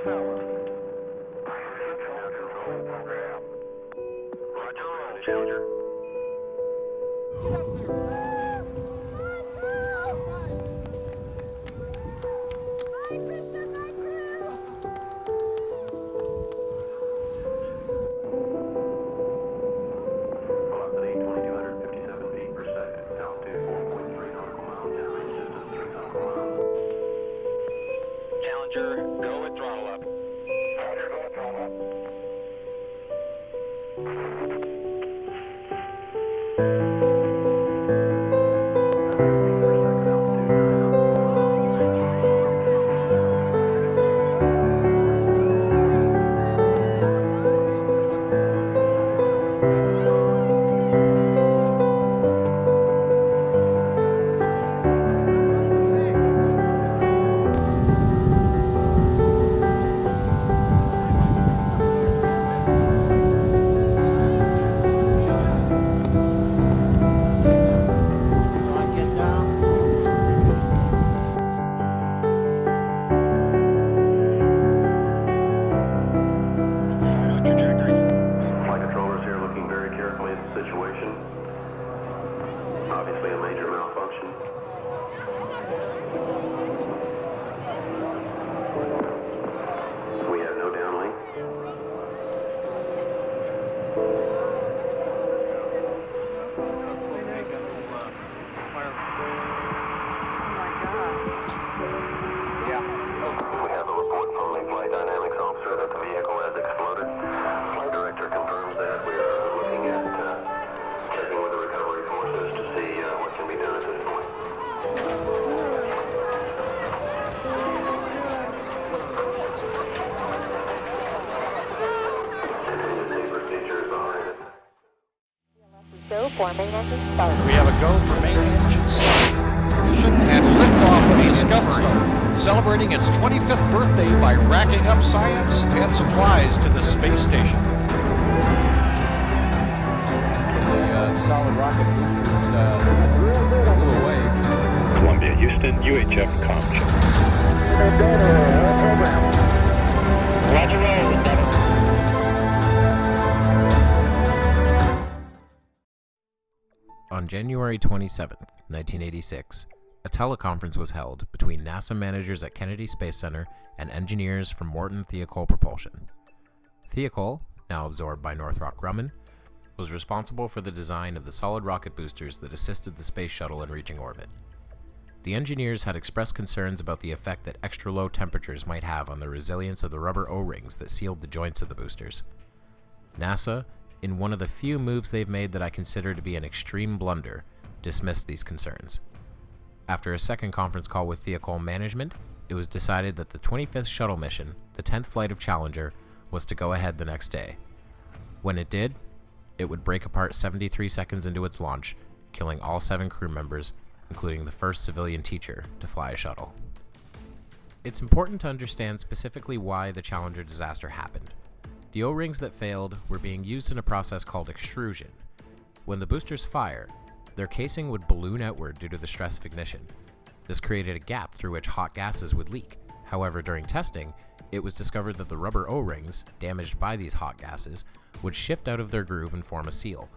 power. Roger, roll, Challenger. Velocity 2,257 feet per second. Altitude 4.3 nautical miles. Downrange distance 3 nautical miles. Challenger, go with throttle up. Roger, go with throttle up. Flight controllers here looking very carefully at the situation. Obviously a major malfunction. We have no downlink. We have a report from the flight dynamics officer that the vehicle has exploded. Flight director confirms that. We are looking at checking with the recovery forces to see what can be done at this point. Contingency procedures are in effect. Go for main engine start. We have a go for main engine start. Mission and liftoff of Discovery, celebrating its 25th birthday by racking up science and supplies to the space station. The solid rocket boosters blew away. Columbia, Houston, UHF comm check. Roger, roll. On January 27, 1986, a teleconference was held between NASA managers at Kennedy Space Center and engineers from Morton Thiokol Propulsion. Thiokol, now absorbed by Northrop Grumman, was responsible for the design of the solid rocket boosters that assisted the space shuttle in reaching orbit. The engineers had expressed concerns about the effect that extra low temperatures might have on the resilience of the rubber O-rings that sealed the joints of the boosters. NASA, in one of the few moves they've made that I consider to be an extreme blunder, dismissed these concerns. After a second conference call with Thiokol management, it was decided that the 25th shuttle mission, the 10th flight of Challenger, was to go ahead the next day. When it did, it would break apart 73 seconds into its launch, killing all 7 crew members, including the first civilian teacher to fly a shuttle. It's important to understand specifically why the Challenger disaster happened. The O-rings that failed were being used in a process called extrusion. When the boosters fire, their casing would balloon outward due to the stress of ignition. This created a gap through which hot gases would leak. However, during testing, it was discovered that the rubber O-rings, damaged by these hot gases, would shift out of their groove and form a seal.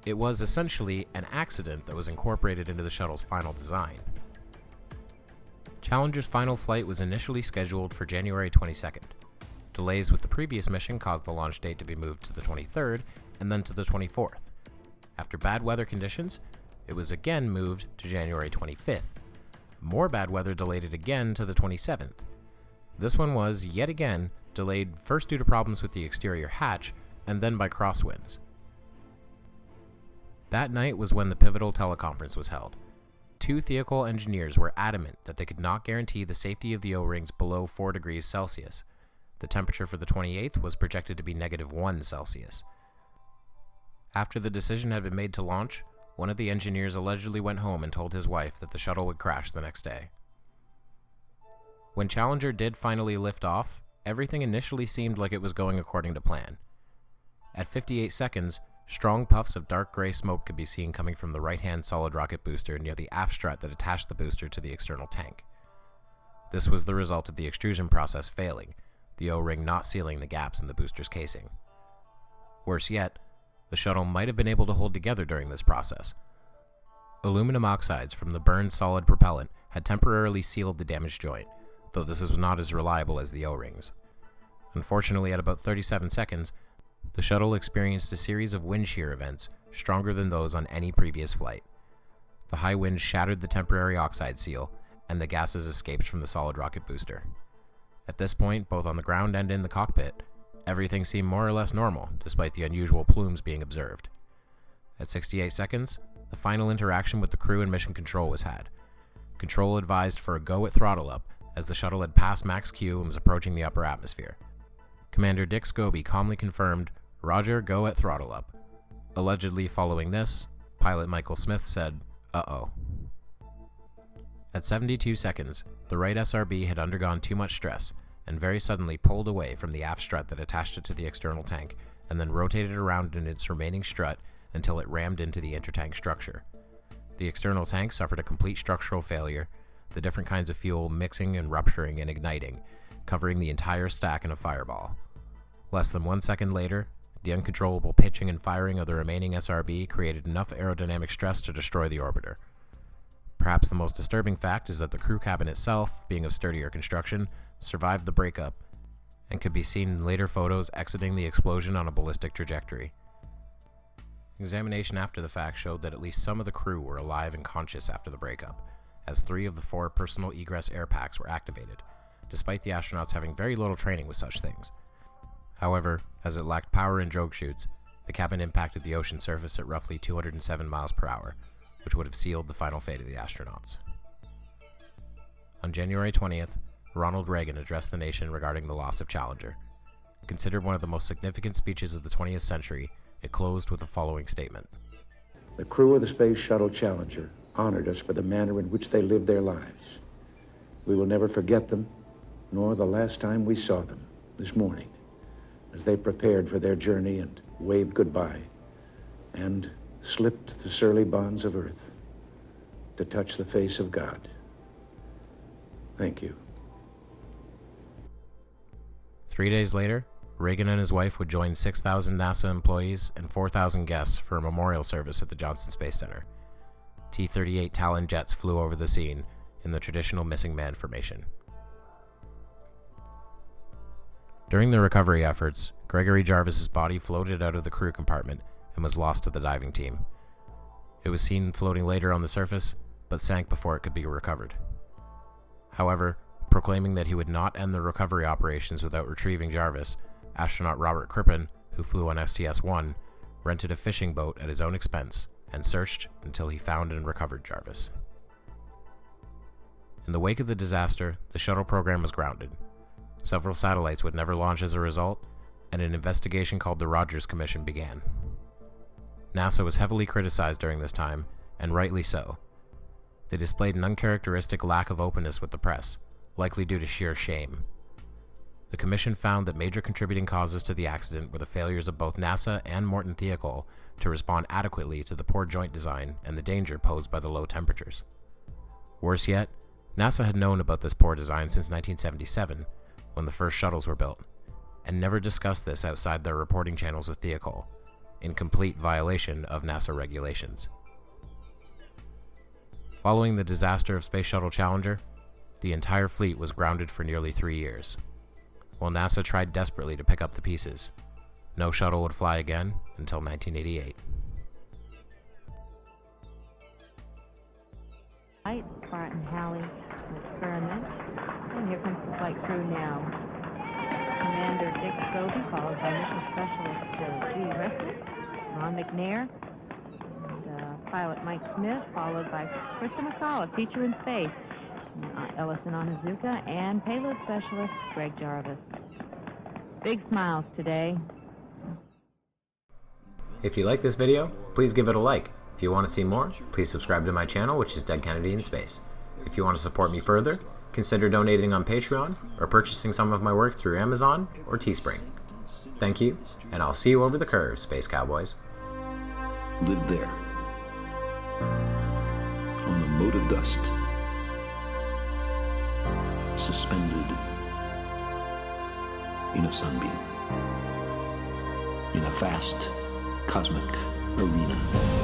It was essentially an accident that was incorporated into the shuttle's final design. Challenger's final flight was initially scheduled for January 22nd. Delays with the previous mission caused the launch date to be moved to the 23rd and then to the 24th. After bad weather conditions, it was again moved to January 25th. More bad weather delayed it again to the 27th. This one was, yet again, delayed first due to problems with the exterior hatch and then by crosswinds. That night was when the pivotal teleconference was held. 2 Thiokol engineers were adamant that they could not guarantee the safety of the O-rings below 4 degrees Celsius. The temperature for the 28th was projected to be -1 Celsius. After the decision had been made to launch, one of the engineers allegedly went home and told his wife that the shuttle would crash the next day. When Challenger did finally lift off, everything initially seemed like it was going according to plan. At 58 seconds, strong puffs of dark gray smoke could be seen coming from the right-hand solid rocket booster near the aft strut that attached the booster to the external tank. This was the result of the extrusion process failing. the O-ring not sealing the gaps in the booster's casing. Worse yet, the shuttle might have been able to hold together during this process. Aluminum oxides from the burned solid propellant had temporarily sealed the damaged joint, though this was not as reliable as the O-rings. Unfortunately, at about 37 seconds, the shuttle experienced a series of wind shear events stronger than those on any previous flight. The high wind shattered the temporary oxide seal, and the gases escaped from the solid rocket booster. At this point, both on the ground and in the cockpit, everything seemed more or less normal, despite the unusual plumes being observed. At 68 seconds, the final interaction with the crew and mission control was had. Control advised for a go at throttle up, as the shuttle had passed max Q and was approaching the upper atmosphere. Commander Dick Scobie calmly confirmed, "Roger, go at throttle up." Allegedly following this, pilot Michael Smith said, "Uh-oh." At 72 seconds, the right SRB had undergone too much stress and very suddenly pulled away from the aft strut that attached it to the external tank, and then rotated around in its remaining strut until it rammed into the intertank structure. The external tank suffered a complete structural failure, the different kinds of fuel mixing and rupturing and igniting, covering the entire stack in a fireball. Less than 1 second later, the uncontrollable pitching and firing of the remaining SRB created enough aerodynamic stress to destroy the orbiter. Perhaps the most disturbing fact is that the crew cabin itself, being of sturdier construction, survived the breakup, and could be seen in later photos exiting the explosion on a ballistic trajectory. Examination after the fact showed that at least some of the crew were alive and conscious after the breakup, as 3 of the 4 personal egress air packs were activated, despite the astronauts having very little training with such things. However, as it lacked power and drogue chutes, the cabin impacted the ocean surface at roughly 207 miles per hour, which would have sealed the final fate of the astronauts. On January 20th, Ronald Reagan addressed the nation regarding the loss of Challenger. Considered one of the most significant speeches of the 20th century, it closed with the following statement. The crew of the Space Shuttle Challenger honored us for the manner in which they lived their lives. We will never forget them, nor the last time we saw them, this morning, as they prepared for their journey and waved goodbye, and slipped the surly bonds of Earth to touch the face of God. Thank you. 3 days later, Reagan and his wife would join 6,000 NASA employees and 4,000 guests for a memorial service at the Johnson Space Center. T-38 Talon jets flew over the scene in the traditional missing man formation. During the recovery efforts, Gregory Jarvis's body floated out of the crew compartment and was lost to the diving team. It was seen floating later on the surface, but sank before it could be recovered. However, proclaiming that he would not end the recovery operations without retrieving Jarvis, astronaut Robert Crippen, who flew on STS-1, rented a fishing boat at his own expense and searched until he found and recovered Jarvis. In the wake of the disaster, the shuttle program was grounded. Several satellites would never launch as a result, and an investigation called the Rogers Commission began. NASA was heavily criticized during this time, and rightly so. They displayed an uncharacteristic lack of openness with the press, likely due to sheer shame. The commission found that major contributing causes to the accident were the failures of both NASA and Morton Thiokol to respond adequately to the poor joint design and the danger posed by the low temperatures. Worse yet, NASA had known about this poor design since 1977, when the first shuttles were built, and never discussed this outside their reporting channels with Thiokol, in complete violation of NASA regulations. Following the disaster of Space Shuttle Challenger, the entire fleet was grounded for nearly 3 years. While NASA tried desperately to pick up the pieces, no shuttle would fly again until 1988. Flight, Bart and Hallie experiment. And here comes the flight crew now. Commander Dick Scobie, followed by Mission Specialist G. Resnick, Ron McNair, and pilot Mike Smith, followed by Krista McCullough, teacher in space, Ellison Onizuka, and payload specialist Greg Jarvis. Big smiles today. If you like this video, please give it a like. If you want to see more, please subscribe to my channel, which is Dead Kennedy in Space. If you want to support me further, consider donating on Patreon or purchasing some of my work through Amazon or Teespring. Thank you, and I'll see you over the curve, Space Cowboys. Lived there, on the mote of dust, suspended in a sunbeam. In a vast cosmic arena.